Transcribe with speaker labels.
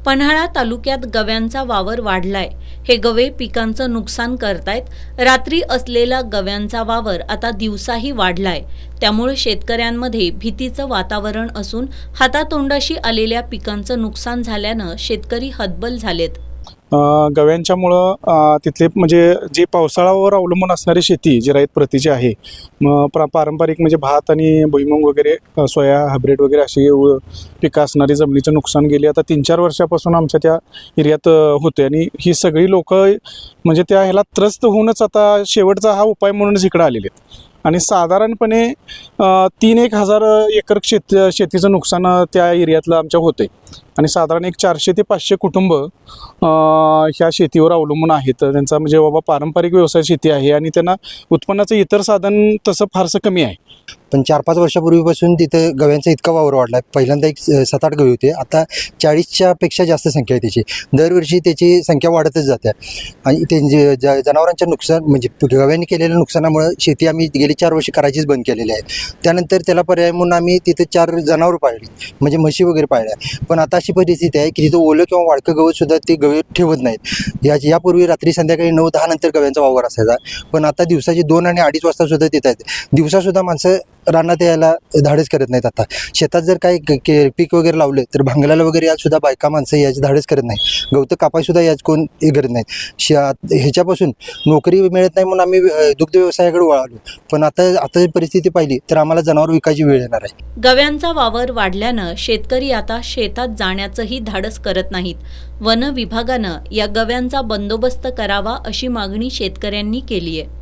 Speaker 1: पन्हाळा तालुक्यात गव्यांचा वावर वाढलाय। हे गवे पिकांचं नुकसान करतायत। रात्री असलेला गव्यांचा वावर आता दिवसाही वाढलाय। त्यामुळे शेतकऱ्यांमध्ये भीतीचं वातावरण असून हातातोंडाशी आलेल्या पिकांचं नुकसान झाल्यानं शेतकरी हतबल झालेत।
Speaker 2: गव्यांच्यामुळं तिथले म्हणजे जे पावसाळ्यावर अवलंबून असणारी शेती जी रहित प्रतीची आहे, पारंपरिक म्हणजे भात आणि भुईमूग वगैरे, सोया हायब्रिड वगैरे अशी पिकं असणारी जमिनीचं नुकसान गेली आता 3-4 वर्षापासून आमच्या त्या एरियात होते। आणि ही सगळी लोक म्हणजे त्या ह्याला त्रस्त होऊनच आता शेवटचा हा उपाय म्हणूनच इकडे आलेले आहेत। आणि साधारणपणे 3-1 हजार एकर शेतीचं नुकसान त्या एरियातलं आमच्या होते। आणि साधारण एक 400 ते 500 कुटुंब ह्या शेतीवर अवलंबून आहेत। त्यांचा म्हणजे बाबा पारंपरिक व्यवसाय शेती आहे आणि त्यांना उत्पन्नाचं इतर साधन तसं फारसं कमी आहे।
Speaker 3: पण 4-5 वर्षापूर्वीपासून तिथं गव्यांचा इतका वावर वाढला। पहिल्यांदा एक 7-8 गवे होते, आता 40च्या पेक्षा जास्त संख्या आहे त्याची। दरवर्षी त्याची संख्या वाढतच जाते। आणि ते जनावरांच्या नुकसान म्हणजे गव्यांनी केलेल्या नुकसानामुळे शेती आम्ही गेली 4 वर्ष करायचीच बंद केलेली आहे। त्यानंतर त्याला पर्याय म्हणून आम्ही तिथे 4 जनावर पाळली, म्हणजे म्हशी वगैरे पाळल्या। पण आता अशी परिस्थिती आहे की तिथं ओलं किंवा वाळकं गवत सुद्धा ते गवे ठेवत नाहीत। यापूर्वी रात्री संध्याकाळी 9-10 नंतर गव्यांचा वावर असायचा, पण आता दिवसाचे 2 आणि 2:30 वाजता सुद्धा तिथं आहेत। दिवसासुद्धा माणसं रानात यायला धाडस करत नाहीत। आता शेतात जर काही पीक वगैरे लावलं तर भांगलाला वगैरे यात सुद्धा बायका माणसं याची धाडस करत नाही। गवतं कापाय सुद्धा याच कोण हे करत नाहीत। ह्याच्यापासून नोकरी मिळत नाही म्हणून आम्ही दुग्ध व्यवसायाकडे वळालो। पण आता परिस्थिती पाहिली तर आम्हाला जनावर विकायची वेळ येणार आहे।
Speaker 1: गव्यांचा वावर वाढल्यानं शेतकरी आता शेतात जाण्याचंही धाडस करत नाहीत। वन विभागानं या गव्यांचा बंदोबस्त करावा अशी मागणी शेतकऱ्यांनी केली आहे।